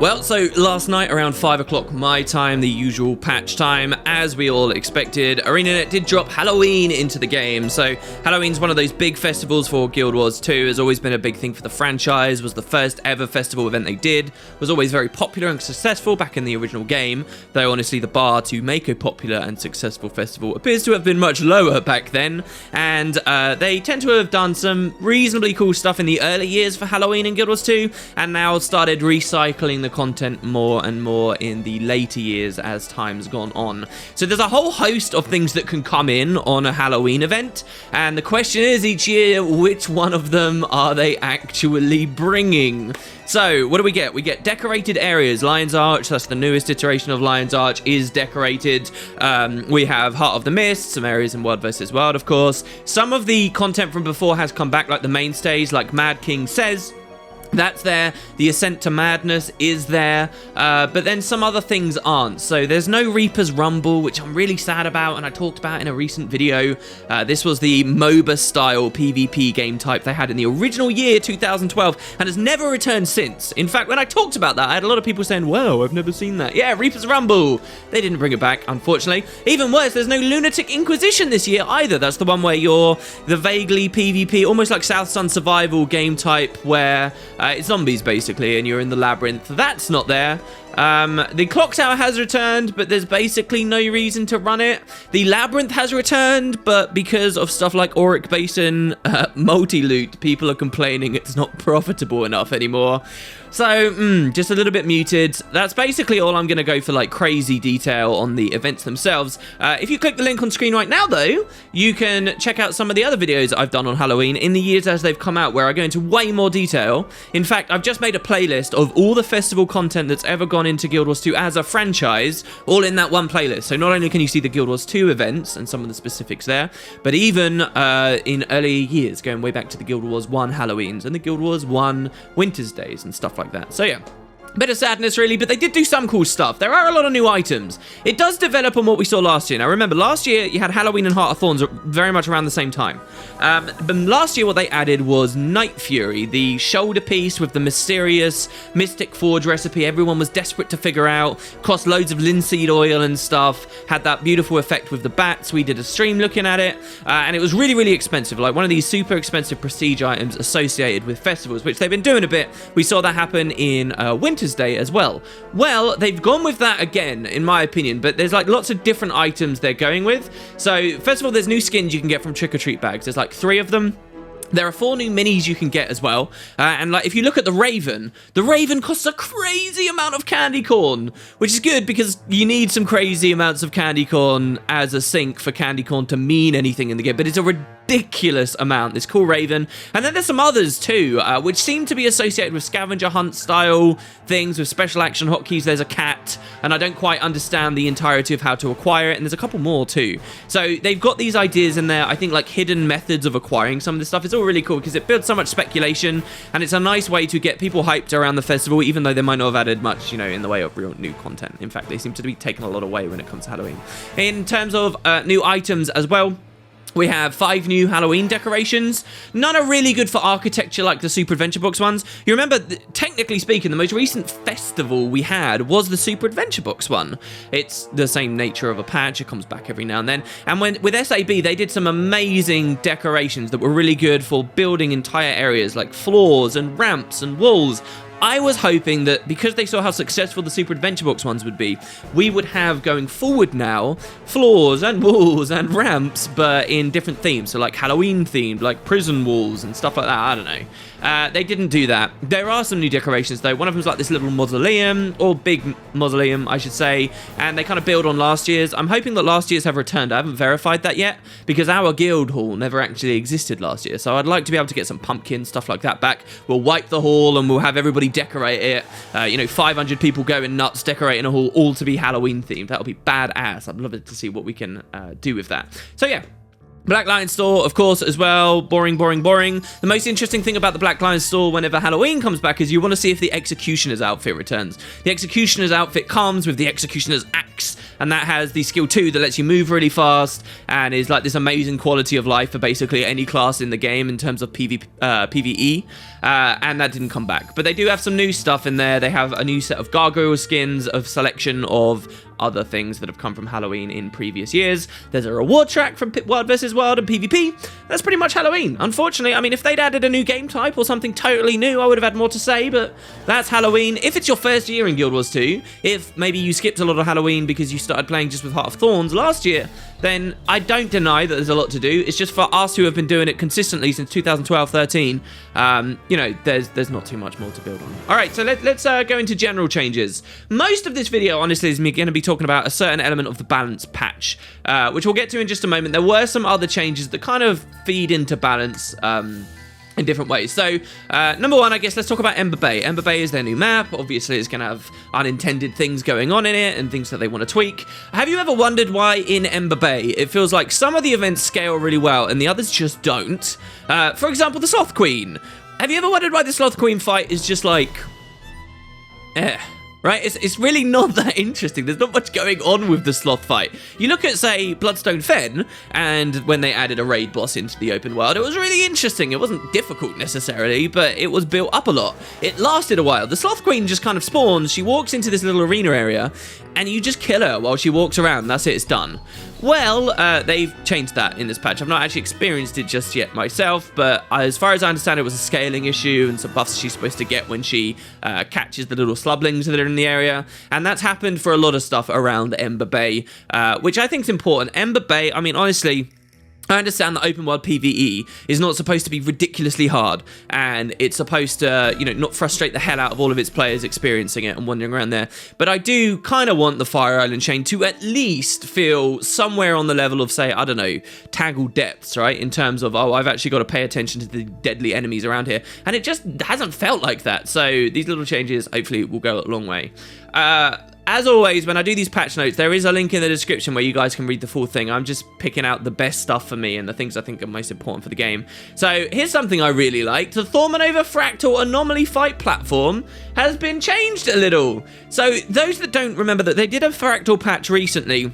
Well, so last night around 5 o'clock my time, the usual patch time, as we all expected, ArenaNet did drop Halloween into the game. So Halloween's one of those big festivals for Guild Wars 2, has always been a big thing for the franchise, was the first ever festival event they did, was always very popular and successful back in the original game, though honestly the bar to make a popular and successful festival appears to have been much lower back then, and they tend to have done some reasonably cool stuff in the early years for Halloween in Guild Wars 2, and now started recycling the content more and more in the later years as time's gone on. So there's a whole host of things that can come in on a Halloween event, and the question is each year, which one of them are they actually bringing? So, what do we get? We get decorated areas. Lion's Arch, that's the newest iteration of Lion's Arch, is decorated. We have Heart of the Mist, some areas in World vs. World, of course. Some of the content from before has come back, like the mainstays, like Mad King Says. That's there. The Ascent to Madness is there, but then some other things aren't. So there's no Reaper's Rumble, which I'm really sad about, and I talked about in a recent video. This was the MOBA style PvP game type they had in the original year 2012 and has never returned since. In fact, when I talked about that, I had a lot of people saying, "Whoa, I've never seen that." Yeah, Reaper's Rumble. They didn't bring it back, unfortunately. Even worse, there's no Lunatic Inquisition this year either. That's the one where you're the vaguely PvP, almost like South Sun survival game type where it's zombies basically, and you're in the labyrinth. That's not there. The Clock Tower has returned, but there's basically no reason to run it. The Labyrinth has returned, but because of stuff like Auric Basin multi-loot, people are complaining it's not profitable enough anymore. So, just a little bit muted. That's basically all I'm going to go for, like, crazy detail on the events themselves. If you click the link on screen right now, though, you can check out some of the other videos I've done on Halloween in the years as they've come out, where I go into way more detail. In fact, I've just made a playlist of all the festival content that's ever gone into Guild Wars 2 as a franchise, all in that one playlist. So not only can you see the Guild Wars 2 events and some of the specifics there, but even in earlier years, going way back to the Guild Wars 1 Halloweens and the Guild Wars 1 Winter's Days and stuff like that. So yeah. Bit of sadness, really, but they did do some cool stuff. There are a lot of new items. It does develop on what we saw last year. Now, remember, last year, you had Halloween and Heart of Thorns very much around the same time. But last year, what they added was Night Fury, the shoulder piece with the mysterious Mystic Forge recipe everyone was desperate to figure out, cost loads of linseed oil and stuff, had that beautiful effect with the bats. We did a stream looking at it, and it was really, really expensive, like one of these super expensive prestige items associated with festivals, which they've been doing a bit. We saw that happen in Winter's Day as well. Well, they've gone with that again, in my opinion, but there's like lots of different items they're going with. So first of all, there's new skins you can get from trick-or-treat bags. There's like 3 of them. There are 4 new minis you can get as well, and like if you look at the Raven costs a crazy amount of candy corn, which is good because you need some crazy amounts of candy corn as a sink for candy corn to mean anything in the game, but it's a ridiculous amount, this cool Raven. And then there's some others too, which seem to be associated with scavenger hunt style things with special action hotkeys. There's a cat, and I don't quite understand the entirety of how to acquire it, and there's a couple more too. So they've got these ideas in there, I think, like hidden methods of acquiring some of this stuff. It's all really cool because it builds so much speculation, and it's a nice way to get people hyped around the festival, even though they might not have added much, you know, in the way of real new content. In fact, they seem to be taking a lot away when it comes to Halloween. In terms of new items as well, we have 5 new Halloween decorations. None are really good for architecture like the Super Adventure Box ones. You remember, technically speaking, the most recent festival we had was the Super Adventure Box one. It's the same nature of a patch. It comes back every now and then. And with SAB, they did some amazing decorations that were really good for building entire areas like floors and ramps and walls. I was hoping that because they saw how successful the Super Adventure Box ones would be, we would have going forward now floors and walls and ramps, but in different themes. So like Halloween themed, like prison walls and stuff like that. I don't know. They didn't do that. There are some new decorations though. One of them's like this little mausoleum, or big mausoleum, I should say, and they kind of build on last year's. I'm hoping that last year's have returned. I haven't verified that yet because our guild hall never actually existed last year. So I'd like to be able to get some pumpkins, stuff like that back. We'll wipe the hall and we'll have everybody decorate it. 500 people going nuts decorating a hall, all to be Halloween themed. That'll be badass. I'd love it to see what we can do with that. So yeah. Black Lion store, of course, as well. Boring, boring, boring. The most interesting thing about the Black Lion store whenever Halloween comes back is you want to see if the Executioner's outfit returns. The Executioner's outfit comes with the Executioner's axe, and that has the skill 2 that lets you move really fast and is like this amazing quality of life for basically any class in the game in terms of PvE. And that didn't come back. But they do have some new stuff in there. They have a new set of gargoyle skins, of selection of other things that have come from Halloween in previous years. There's a reward track from Wild vs. Wild and PvP. That's pretty much Halloween. Unfortunately, I mean, if they'd added a new game type or something totally new, I would have had more to say, but that's Halloween. If it's your first year in Guild Wars 2, if maybe you skipped a lot of Halloween because you started playing just with Heart of Thorns last year, then I don't deny that there's a lot to do. It's just for us who have been doing it consistently since 2012-13, you know, there's not too much more to build on. All right, so let's go into general changes. Most of this video, honestly, is me going to be talking about a certain element of the balance patch, which we'll get to in just a moment. There were some other changes that kind of feed into balance in different ways. So, number one, I guess let's talk about Ember Bay. Ember Bay is their new map. Obviously, it's going to have unintended things going on in it and things that they want to tweak. Have you ever wondered why in Ember Bay it feels like some of the events scale really well and the others just don't? For example, the Sloth Queen. Have you ever wondered why the Sloth Queen fight is just like... right? It's really not that interesting. There's not much going on with the sloth fight. You look at, say, Bloodstone Fen, and when they added a raid boss into the open world, it was really interesting. It wasn't difficult necessarily, but it was built up a lot. It lasted a while. The Sloth Queen just kind of spawns. She walks into this little arena area, and you just kill her while she walks around. That's it, it's done. Well, they've changed that in this patch. I've not actually experienced it just yet myself, but as far as I understand, it was a scaling issue and some buffs she's supposed to get when she catches the little slublings that are in the area. And that's happened for a lot of stuff around Ember Bay, which I think is important. Ember Bay, I mean, honestly... I understand that open world PvE is not supposed to be ridiculously hard, and it's supposed to, you know, not frustrate the hell out of all of its players experiencing it and wandering around there. But I do kind of want the Fire Island chain to at least feel somewhere on the level of, say, I don't know, Tangled Depths, right? In terms of, oh, I've actually got to pay attention to the deadly enemies around here. And it just hasn't felt like that. So these little changes, hopefully, will go a long way. As always, when I do these patch notes, there is a link in the description where you guys can read the full thing. I'm just picking out the best stuff for me and the things I think are most important for the game. So here's something I really liked. The Thormanova Fractal Anomaly Fight platform has been changed a little. So those that don't remember that they did a Fractal patch recently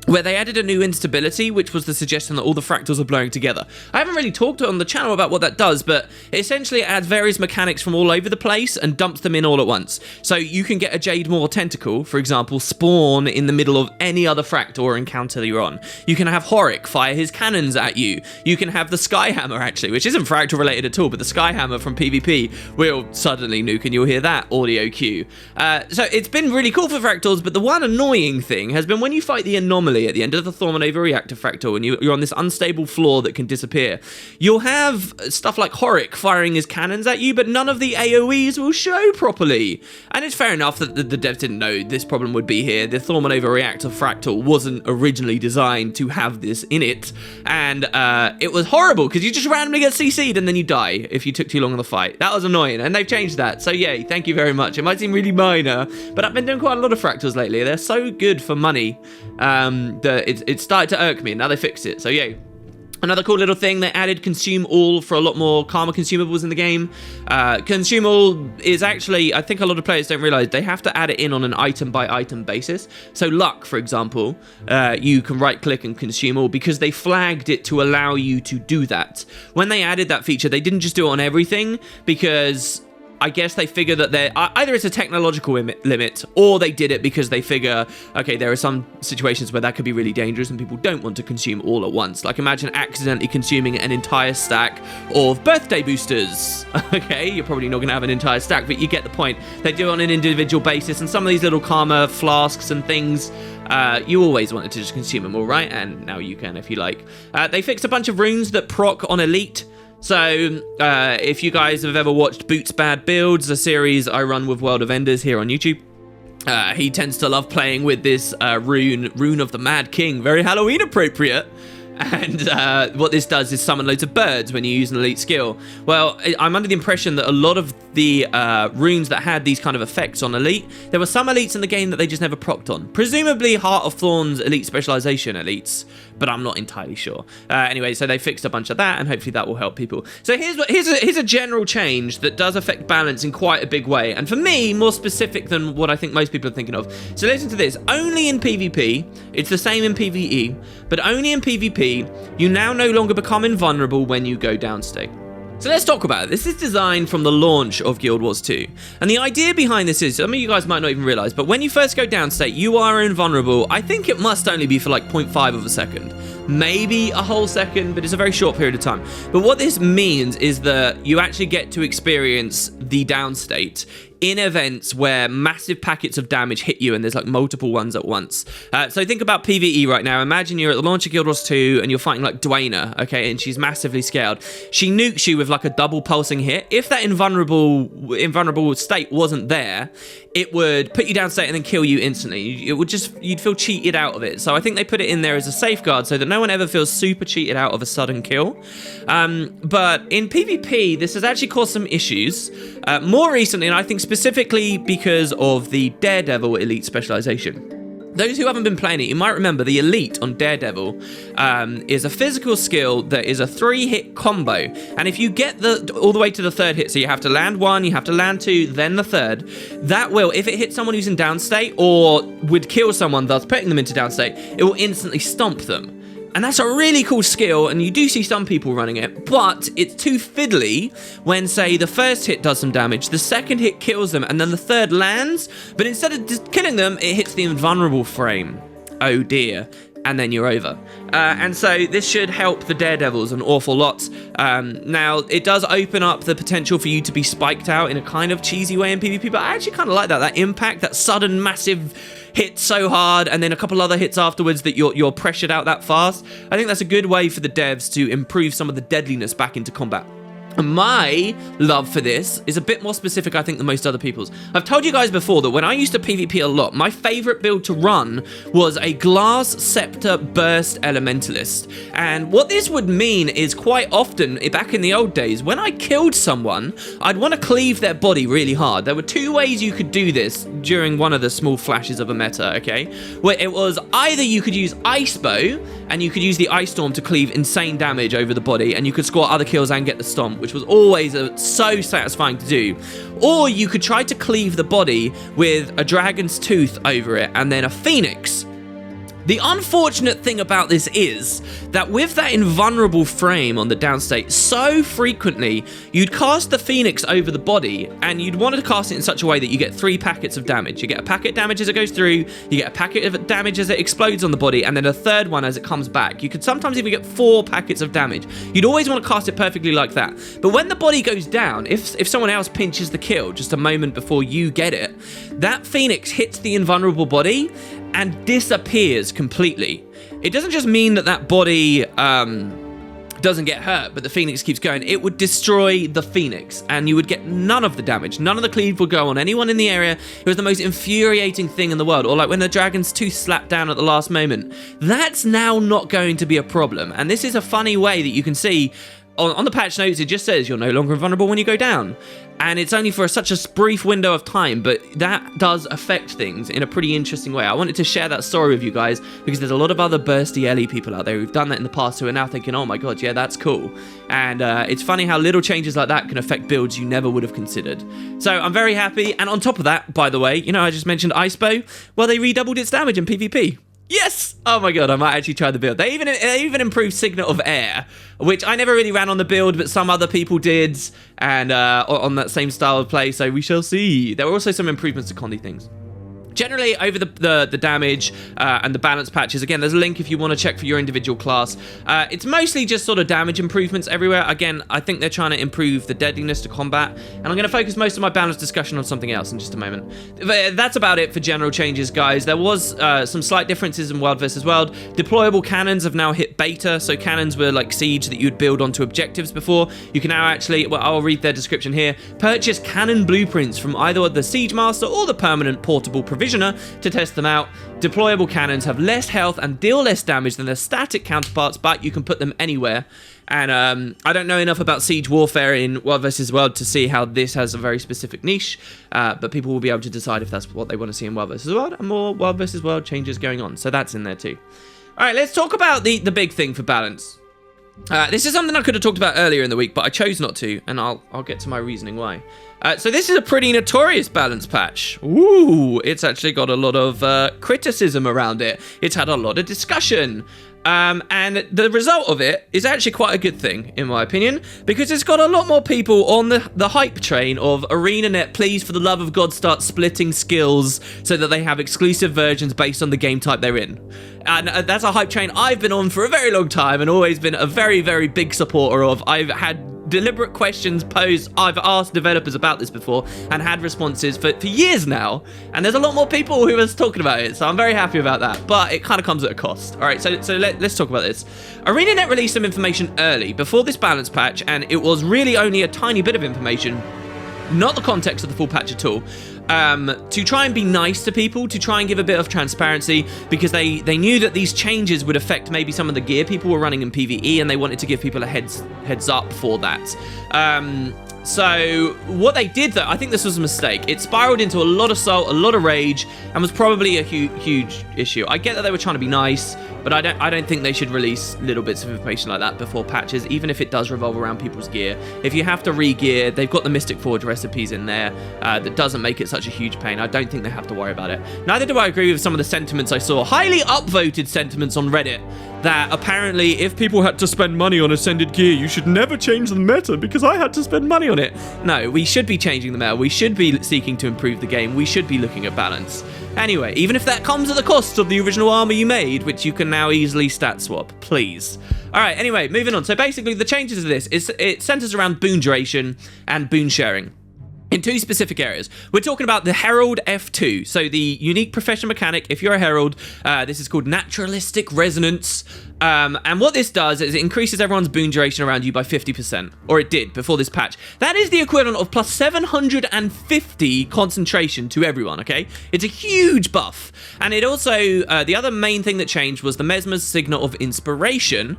where they added a new instability, which was the suggestion that all the fractals are blowing together. I haven't really talked on the channel about what that does, but essentially it adds various mechanics from all over the place and dumps them in all at once. So you can get a Jade Maw Tentacle, for example, spawn in the middle of any other fractal or encounter you're on. You can have Horik fire his cannons at you. You can have the Skyhammer, actually, which isn't fractal related at all, but the Skyhammer from PvP will suddenly nuke, and you'll hear that audio cue. So it's been really cool for fractals, but the one annoying thing has been when you fight the anomaly at the end of the Thormanova reactor fractal and you're on this unstable floor that can disappear, you'll have stuff like Horik firing his cannons at you, but none of the AoEs will show properly. And it's fair enough that the devs didn't know this problem would be here. The Thormanova reactor fractal wasn't originally designed to have this in it, and it was horrible because you just randomly get CC'd and then you die if you took too long in the fight. That was annoying, and they've changed that, so yay, thank you very much. It might seem really minor, but I've been doing quite a lot of fractals lately. They're so good for money that it started to irk me, and now they fixed it, so yay. Another cool little thing, they added Consume All for a lot more Karma consumables in the game. Consume All is actually, I think a lot of players don't realize, they have to add it in on an item by item basis. So Luck, for example, you can right click and Consume All because they flagged it to allow you to do that. When they added that feature, they didn't just do it on everything because I guess they figure that either it's a technological limit, or they did it because they figure, okay, there are some situations where that could be really dangerous and people don't want to consume all at once. Like imagine accidentally consuming an entire stack of birthday boosters. Okay, you're probably not going to have an entire stack, but you get the point. They do it on an individual basis, and some of these little karma flasks and things, you always wanted to just consume them all, right? And now you can if you like. They fixed a bunch of runes that proc on Elite. So, if you guys have ever watched Boots Bad Builds, a series I run with World of Enders here on YouTube, he tends to love playing with this rune of the Mad King, very Halloween appropriate. And what this does is summon loads of birds when you use an elite skill. Well, I'm under the impression that a lot of the runes that had these kind of effects on elite, there were some elites in the game that they just never procced on. Presumably Heart of Thorns elite specialization elites, but I'm not entirely sure. Anyway, so they fixed a bunch of that, and hopefully that will help people. So here's a general change that does affect balance in quite a big way, and for me, more specific than what I think most people are thinking of. So listen to this. Only in PvP, it's the same in PvE, but only in PvP, you now no longer become invulnerable when you go downstate. So let's talk about it. This is designed from the launch of Guild Wars 2. And the idea behind this is, some of you guys might not even realize, but when you first go downstate, you are invulnerable. I think it must only be for like 0.5 of a second. Maybe a whole second, but it's a very short period of time. But what this means is that you actually get to experience the downstate in events where massive packets of damage hit you, and there's like multiple ones at once. So think about PvE right now. Imagine you're at the launch of Guild Wars 2 and you're fighting like Dwayna, okay, and she's massively scaled. She nukes you with like a double pulsing hit. If that invulnerable state wasn't there, it would put you down state and then kill you instantly. It would just, you'd feel cheated out of it. So I think they put it in there as a safeguard so that no one ever feels super cheated out of a sudden kill. But in PvP, this has actually caused some issues. More recently, and I think specifically because of the Daredevil elite specialization. Those who haven't been playing it, you might remember the elite on Daredevil is a physical skill that is a 3-hit combo. And if you get all the way to the 3rd hit, so you have to land 1, you have to land 2, then the 3rd, that will, if it hits someone who's in downstate or would kill someone, thus putting them into downstate, it will instantly stomp them. And that's a really cool skill, and you do see some people running it, but it's too fiddly when, say, the 1st hit does some damage, the 2nd hit kills them, and then the 3rd lands, but instead of just killing them, it hits the invulnerable frame. Oh dear. And then you're over. And so this should help the Daredevils an awful lot. Now, it does open up the potential for you to be spiked out in a kind of cheesy way in PvP, but I actually kind of like that impact, that sudden massive hit so hard, and then a couple other hits afterwards that you're pressured out that fast. I think that's a good way for the devs to improve some of the deadliness back into combat. And my love for this is a bit more specific, I think, than most other people's. I've told you guys before that when I used to PvP a lot, my favorite build to run was a Glass Scepter Burst Elementalist. And what this would mean is quite often, back in the old days, when I killed someone, I'd want to cleave their body really hard. There were 2 ways you could do this during one of the small flashes of a meta, okay? Where it was either you could use Ice Bow, and you could use the Ice Storm to cleave insane damage over the body, and you could score other kills and get the stomp, which was always so satisfying to do. Or you could try to cleave the body with a Dragon's Tooth over it, and then a Phoenix. The unfortunate thing about this is that with that invulnerable frame on the downstate, so frequently you'd cast the Phoenix over the body, and you'd want to cast it in such a way that you get 3 packets of damage. You get a packet damage as it goes through, you get a packet of damage as it explodes on the body, and then a 3rd one as it comes back. You could sometimes even get 4 packets of damage. You'd always want to cast it perfectly like that. But when the body goes down, if someone else pinches the kill just a moment before you get it, that Phoenix hits the invulnerable body and disappears completely. It doesn't just mean that body doesn't get hurt, but the Phoenix keeps going. It would destroy the Phoenix, and you would get none of the damage. None of the cleave would go on anyone in the area. It was the most infuriating thing in the world. Or like when the Dragon's Tooth slapped down at the last moment. That's now not going to be a problem. And this is a funny way that you can see on the patch notes, it just says you're no longer invulnerable when you go down. And it's only for such a brief window of time, but that does affect things in a pretty interesting way. I wanted to share that story with you guys because there's a lot of other bursty Ellie people out there who've done that in the past who are now thinking, oh my god, yeah, that's cool. And it's funny how little changes like that can affect builds you never would have considered. So I'm very happy. And on top of that, by the way, you know, I just mentioned Ice Bow. Well, they redoubled its damage in PvP. Yes! Oh my god, I might actually try the build. They even improved Signet of Air, which I never really ran on the build, but some other people did, and on that same style of play, so we shall see. There were also some improvements to Condi things. Generally, over the damage and the balance patches, again, there's a link if you want to check for your individual class. It's mostly just sort of damage improvements everywhere. Again, I think they're trying to improve the deadliness to combat, and I'm going to focus most of my balance discussion on something else in just a moment. But that's about it for general changes, guys. There was some slight differences in World vs. World. Deployable cannons have now hit beta, so cannons were like siege that you'd build onto objectives before. You can now actually, well, I'll read their description here, purchase cannon blueprints from either the Siege Master or the permanent portable provision provisioner to test them out. Deployable cannons have less health and deal less damage than their static counterparts, but you can put them anywhere. And I don't know enough about siege warfare in World vs. World to see how this has a very specific niche, but people will be able to decide if that's what they want to see in World vs. World, and more World vs. World changes going on, so that's in there too. All right, let's talk about the big thing for balance. This is something I could have talked about earlier in the week, but I chose not to, and I'll get to my reasoning why. So this is a pretty notorious balance patch. Ooh, it's actually got a lot of criticism around it. It's had a lot of discussion. And the result of it is actually quite a good thing, in my opinion, because it's got a lot more people on the hype train of ArenaNet, please, for the love of God, start splitting skills so that they have exclusive versions based on the game type they're in. And that's a hype train I've been on for a very long time and always been a very, very big supporter of. I've had deliberate questions posed. I've asked developers about this before and had responses for years now, and there's a lot more people who are talking about it, so I'm very happy about that, but it kind of comes at a cost. All right, so let's talk about this. ArenaNet released some information early before this balance patch, and it was really only a tiny bit of information, not the context of the full patch at all, to try and be nice to people, to try and give a bit of transparency, because they knew that these changes would affect maybe some of the gear people were running in PvE, and they wanted to give people a heads up for that. So what they did, though, I think this was a mistake. It spiraled into a lot of salt, a lot of rage, and was probably a huge issue. I get that they were trying to be nice, but I don't think they should release little bits of information like that before patches, even if it does revolve around people's gear. If you have to re-gear, they've got the Mystic Forge recipes in there. That doesn't make it such a huge pain. I don't think they have to worry about it. Neither do I agree with some of the sentiments I saw. Highly upvoted sentiments on Reddit that apparently if people had to spend money on Ascended gear, you should never change the meta because I had to spend money on it. No, we should be changing the meta. We should be seeking to improve the game. We should be looking at balance. Anyway, even if that comes at the cost of the original armor you made, which you can now easily stat swap, please. All right, anyway, moving on. So basically the changes to this, it centers around boon duration and boon sharing in two specific areas. We're talking about the Herald F2, so the unique profession mechanic. If you're a Herald, this is called Naturalistic Resonance. And what this does is it increases everyone's boon duration around you by 50%, or it did before this patch. That is the equivalent of plus 750 concentration to everyone, okay? It's a huge buff. And it also, the other main thing that changed was the Mesmer's Signal of Inspiration,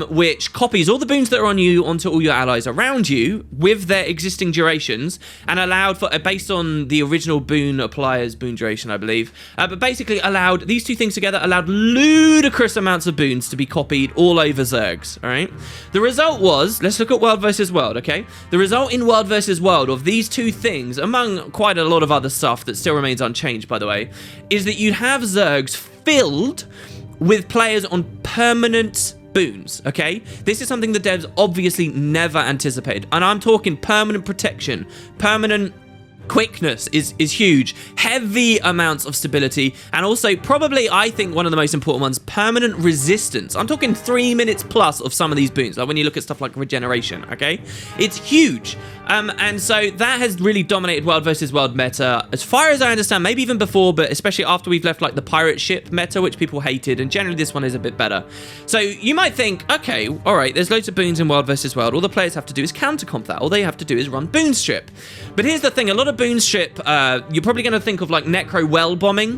which copies all the boons that are on you onto all your allies around you with their existing durations, and allowed for, based on the original boon applier's boon duration, I believe, but basically allowed, these two things together allowed ludicrous amounts of boons to be copied all over Zergs, all right? The result was, let's look at World versus World, okay? The result in World versus World of these two things, among quite a lot of other stuff that still remains unchanged, by the way, is that you'd have Zergs filled with players on permanent boons, okay? This is something the devs obviously never anticipated, and I'm talking permanent protection, permanent quickness is huge, heavy amounts of stability, and also probably, I think, one of the most important ones, permanent resistance. I'm talking 3 minutes plus of some of these boons, like when you look at stuff like regeneration, okay? It's huge. And so that has really dominated World versus World meta, as far as I understand, maybe even before, but especially after we've left like the pirate ship meta, which people hated, and generally this one is a bit better. So you might think, okay, all right, there's loads of boons in World versus World, all the players have to do is counter-comp that, all they have to do is run boon strip. But here's the thing, a lot of boon strip, you're probably going to think of like necro well bombing,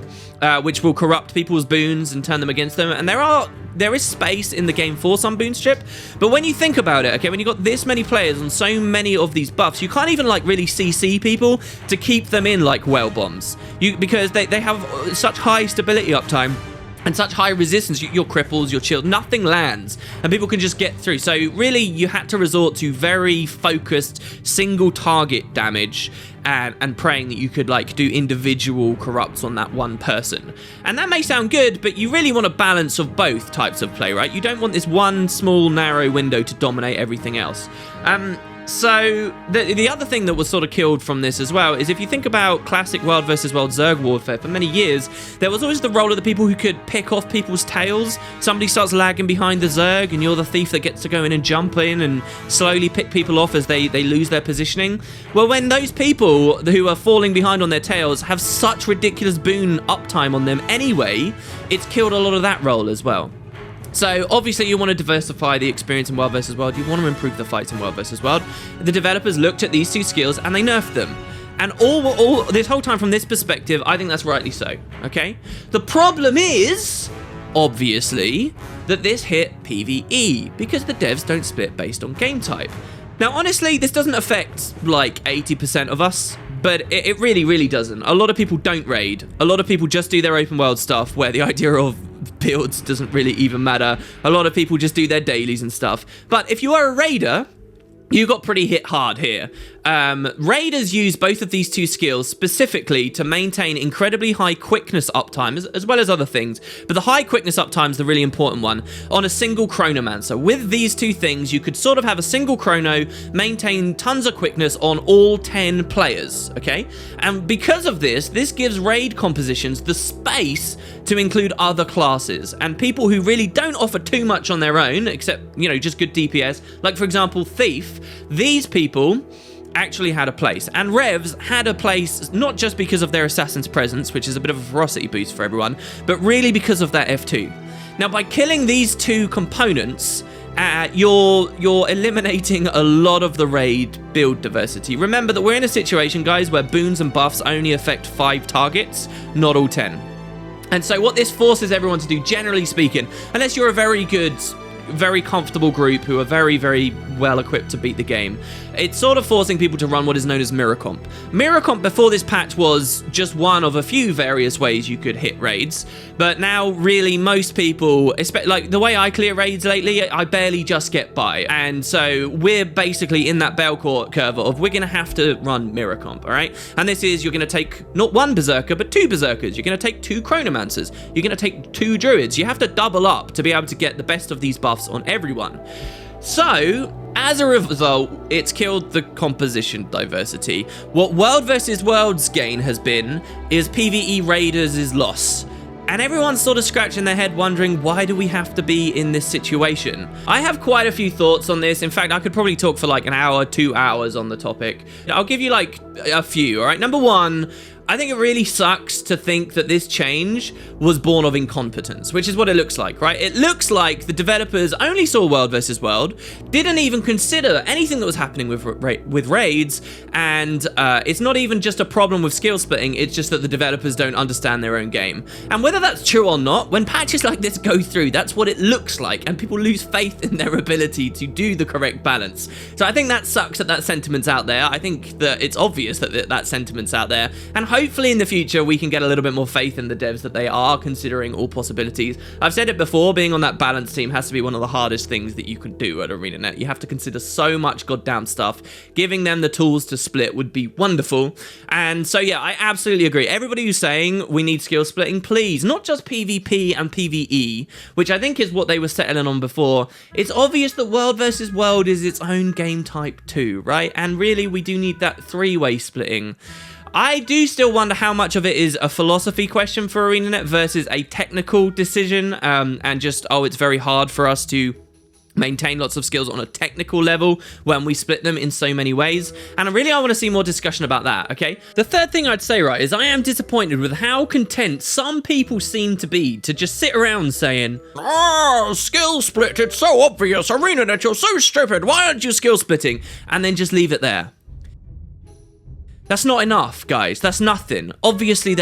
which will corrupt people's boons and turn them against them, and there is space in the game for some boon strip, but when you think about it, okay, when you've got this many players on so many of these buffs, you can't even like really CC people to keep them in like well bombs, because they have such high stability uptime and such high resistance. Your cripples, your chilled, nothing lands, and people can just get through. So really, you had to resort to very focused single target damage and praying that you could like do individual corrupts on that one person. And that may sound good, but you really want a balance of both types of play, right? You don't want this one small narrow window to dominate everything else. So the other thing that was sort of killed from this as well is if you think about classic World versus World Zerg warfare, for many years, there was always the role of the people who could pick off people's tails. Somebody starts lagging behind the Zerg and you're the thief that gets to go in and jump in and slowly pick people off as they lose their positioning. Well, when those people who are falling behind on their tails have such ridiculous boon uptime on them anyway, it's killed a lot of that role as well. So obviously you want to diversify the experience in World vs. World. You want to improve the fights in World vs. World. The developers looked at these two skills and they nerfed them. And all this whole time from this perspective, I think that's rightly so, okay? The problem is, obviously, that this hit PvE, because the devs don't split based on game type. Now, honestly, this doesn't affect, like, 80% of us, but it really, really doesn't. A lot of people don't raid. A lot of people just do their open world stuff, where the idea of builds doesn't really even matter. A lot of people just do their dailies and stuff. But if you are a raider, you got pretty hit hard here. Raiders use both of these two skills specifically to maintain incredibly high quickness uptime, as well as other things. But the high quickness uptime is the really important one, on a single chronomancer. With these two things, you could sort of have a single chrono, maintain tons of quickness on all 10 players, okay? And because of this gives raid compositions the space to include other classes, and people who really don't offer too much on their own, except, you know, just good DPS, like, for example, Thief. These people actually had a place, and Revs had a place not just because of their Assassin's Presence, which is a bit of a ferocity boost for everyone, but really because of that F2. Now, by killing these two components, you're eliminating a lot of the raid build diversity. Remember that we're in a situation, guys, where boons and buffs only affect 5 targets, not all 10. And so what this forces everyone to do, generally speaking, unless you're a very good, very comfortable group who are very, very well equipped to beat the game, it's sort of forcing people to run what is known as mirror comp. Mirror comp before this patch was just one of a few various ways you could hit raids, but now really most people, like the way I clear raids lately, I barely just get by, and so we're basically in that bell curve of we're gonna have to run mirror comp, all right? And this is, you're gonna take not one berserker, but 2 berserkers. You're gonna take 2 chronomancers. You're gonna take 2 druids. You have to double up to be able to get the best of these buffs on everyone. So, as a result, it's killed the composition diversity. What World vs. World's gain has been is PvE Raiders' loss. And everyone's sort of scratching their head wondering, why do we have to be in this situation? I have quite a few thoughts on this. In fact, I could probably talk for like an hour, 2 hours on the topic. I'll give you like a few, all right? Number one, I think it really sucks to think that this change was born of incompetence, which is what it looks like, right? It looks like the developers only saw World vs. World, didn't even consider anything that was happening with raids, and it's not even just a problem with skill splitting, it's just that the developers don't understand their own game. And whether that's true or not, when patches like this go through, that's what it looks like, and people lose faith in their ability to do the correct balance. So I think that sucks that sentiment's out there. I think that it's obvious that that sentiment's out there, and hopefully in the future we can get a little bit more faith in the devs that they are considering all possibilities. I've said it before, being on that balance team has to be one of the hardest things that you can do at ArenaNet. You have to consider so much goddamn stuff. Giving them the tools to split would be wonderful. And so yeah, I absolutely agree. Everybody who's saying we need skill splitting, please, not just PvP and PvE, which I think is what they were settling on before. It's obvious that World vs. World is its own game type too, right? And really we do need that 3-way splitting. I do still wonder how much of it is a philosophy question for ArenaNet versus a technical decision, and just, oh, it's very hard for us to maintain lots of skills on a technical level when we split them in so many ways. And really, I want to see more discussion about that, okay? The third thing I'd say, right, is I am disappointed with how content some people seem to be to just sit around saying, oh, skill split, it's so obvious, ArenaNet, you're so stupid, why aren't you skill splitting? And then just leave it there. That's not enough, guys. That's nothing. Obviously,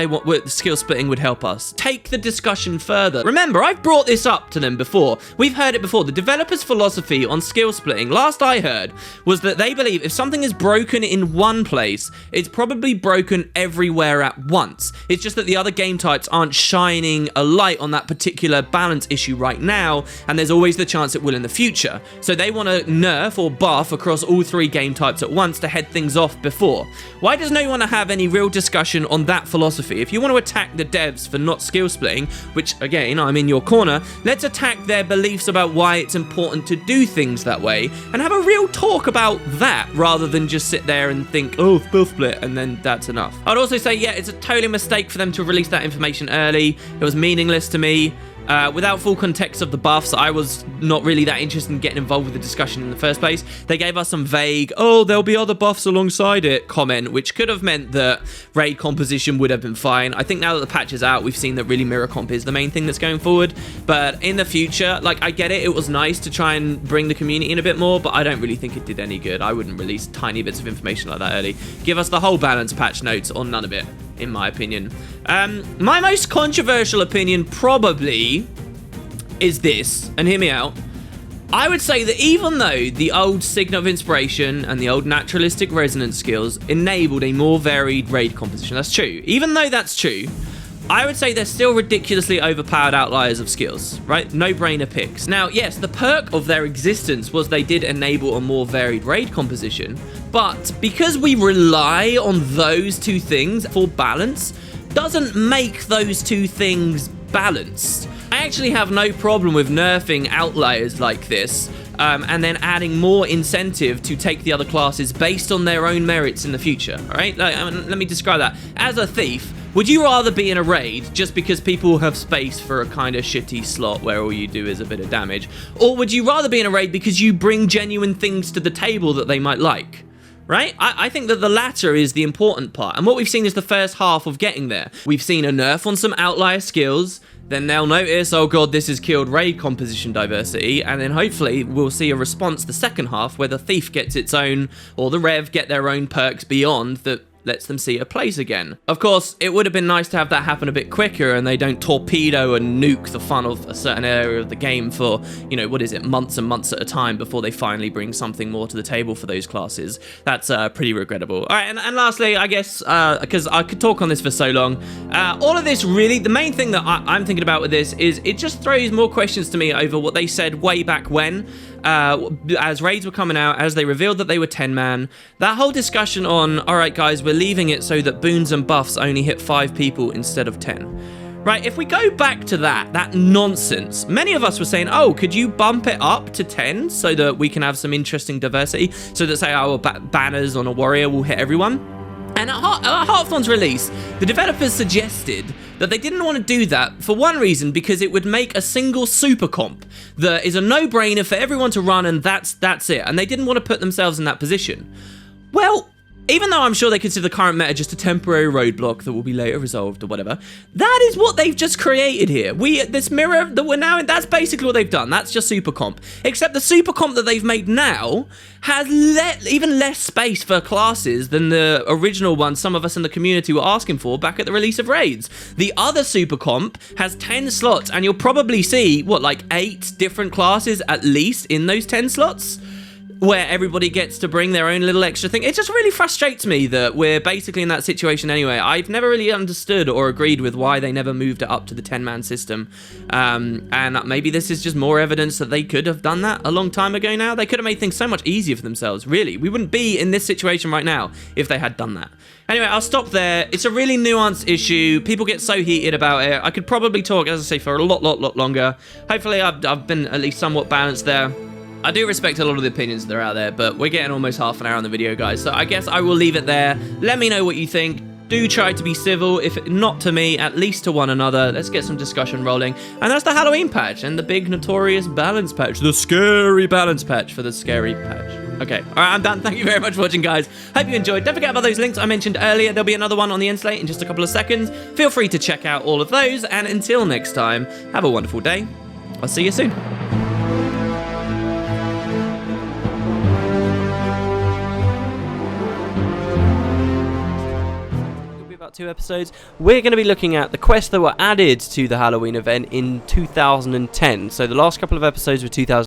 skill splitting would help us. Take the discussion further. Remember, I've brought this up to them before. We've heard it before. The developers' philosophy on skill splitting, last I heard, was that they believe if something is broken in one place, it's probably broken everywhere at once. It's just that the other game types aren't shining a light on that particular balance issue right now, and there's always the chance it will in the future. So they want to nerf or buff across all 3 game types at once to head things off before. Why does no one want to have any real discussion on that philosophy? If you want to attack the devs for not skill splitting, which again, I'm in your corner, let's attack their beliefs about why it's important to do things that way and have a real talk about that rather than just sit there and think, oh, skill split, and then that's enough. I'd also say, yeah, it's a total mistake for them to release that information early. It was meaningless to me. Without full context of the buffs, I was not really that interested in getting involved with the discussion in the first place. They gave us some vague, oh, there'll be other buffs alongside it comment, which could have meant that raid composition would have been fine. I think now that the patch is out, we've seen that really mirror comp is the main thing that's going forward. But in the future, like, I get it, it was nice to try and bring the community in a bit more, but I don't really think it did any good. I wouldn't release tiny bits of information like that early. Give us the whole balance patch notes or none of it, in my opinion. My most controversial opinion probably is this, and hear me out. I would say that even though the old Signet of Inspiration and the old Naturalistic Resonance skills enabled a more varied raid composition, that's true. Even though that's true, I would say they're still ridiculously overpowered outliers of skills, right? No-brainer picks. Now, yes, the perk of their existence was they did enable a more varied raid composition, but because we rely on those two things for balance, doesn't make those two things balanced. I actually have no problem with nerfing outliers like this, and then adding more incentive to take the other classes based on their own merits in the future, all right? Let me describe that. As a thief, would you rather be in a raid just because people have space for a kind of shitty slot where all you do is a bit of damage? Or would you rather be in a raid because you bring genuine things to the table that they might like? Right? I think that the latter is the important part. And what we've seen is the first half of getting there. We've seen a nerf on some outlier skills. Then they'll notice, oh god, this has killed raid composition diversity. And then hopefully we'll see a response the second half where the thief gets its own, or the rev get their own perks beyond that lets them see a place again. Of course, it would have been nice to have that happen a bit quicker and they don't torpedo and nuke the fun of a certain area of the game for, you know, what is it, months and months at a time before they finally bring something more to the table for those classes. That's pretty regrettable. All right, and lastly, I guess, because I could talk on this for so long, all of this really, the main thing that I'm thinking about with this is it just throws more questions to me over what they said way back when. As raids were coming out, as they revealed that they were 10-man, that whole discussion on, all right, guys, we're leaving it so that boons and buffs only hit 5 people instead of 10. Right, if we go back to that nonsense, many of us were saying, oh, could you bump it up to 10 so that we can have some interesting diversity, so that, say, our banners on a warrior will hit everyone? And at Hearthstone's release, the developers suggested that they didn't want to do that for one reason, because it would make a single super comp that is a no-brainer for everyone to run, and that's it. And they didn't want to put themselves in that position. Well, even though I'm sure they consider the current meta just a temporary roadblock that will be later resolved or whatever, that is what they've just created here. This mirror that we're now in, that's basically what they've done. That's just super comp. Except the super comp that they've made now has even less space for classes than the original one some of us in the community were asking for back at the release of raids. The other super comp has 10 slots, and you'll probably see, what, like 8 different classes at least in those 10 slots? Where everybody gets to bring their own little extra thing. It just really frustrates me that we're basically in that situation anyway. I've never really understood or agreed with why they never moved it up to the 10-man system. And maybe this is just more evidence that they could have done that a long time ago now. They could have made things so much easier for themselves, really. We wouldn't be in this situation right now if they had done that. Anyway, I'll stop there. It's a really nuanced issue. People get so heated about it. I could probably talk, as I say, for a lot longer. Hopefully, I've been at least somewhat balanced there. I do respect a lot of the opinions that are out there, but we're getting almost half an hour on the video, guys. So I guess I will leave it there. Let me know what you think. Do try to be civil, if not to me, at least to one another. Let's get some discussion rolling. And that's the Halloween patch and the big notorious balance patch. The scary balance patch for the scary patch. Okay, all right, I'm done. Thank you very much for watching, guys. Hope you enjoyed. Don't forget about those links I mentioned earlier. There'll be another one on the end slate in just a couple of seconds. Feel free to check out all of those. And until next time, have a wonderful day. I'll see you soon. About 2 episodes, we're going to be looking at the quests that were added to the Halloween event in 2010. So the last couple of episodes were 2000.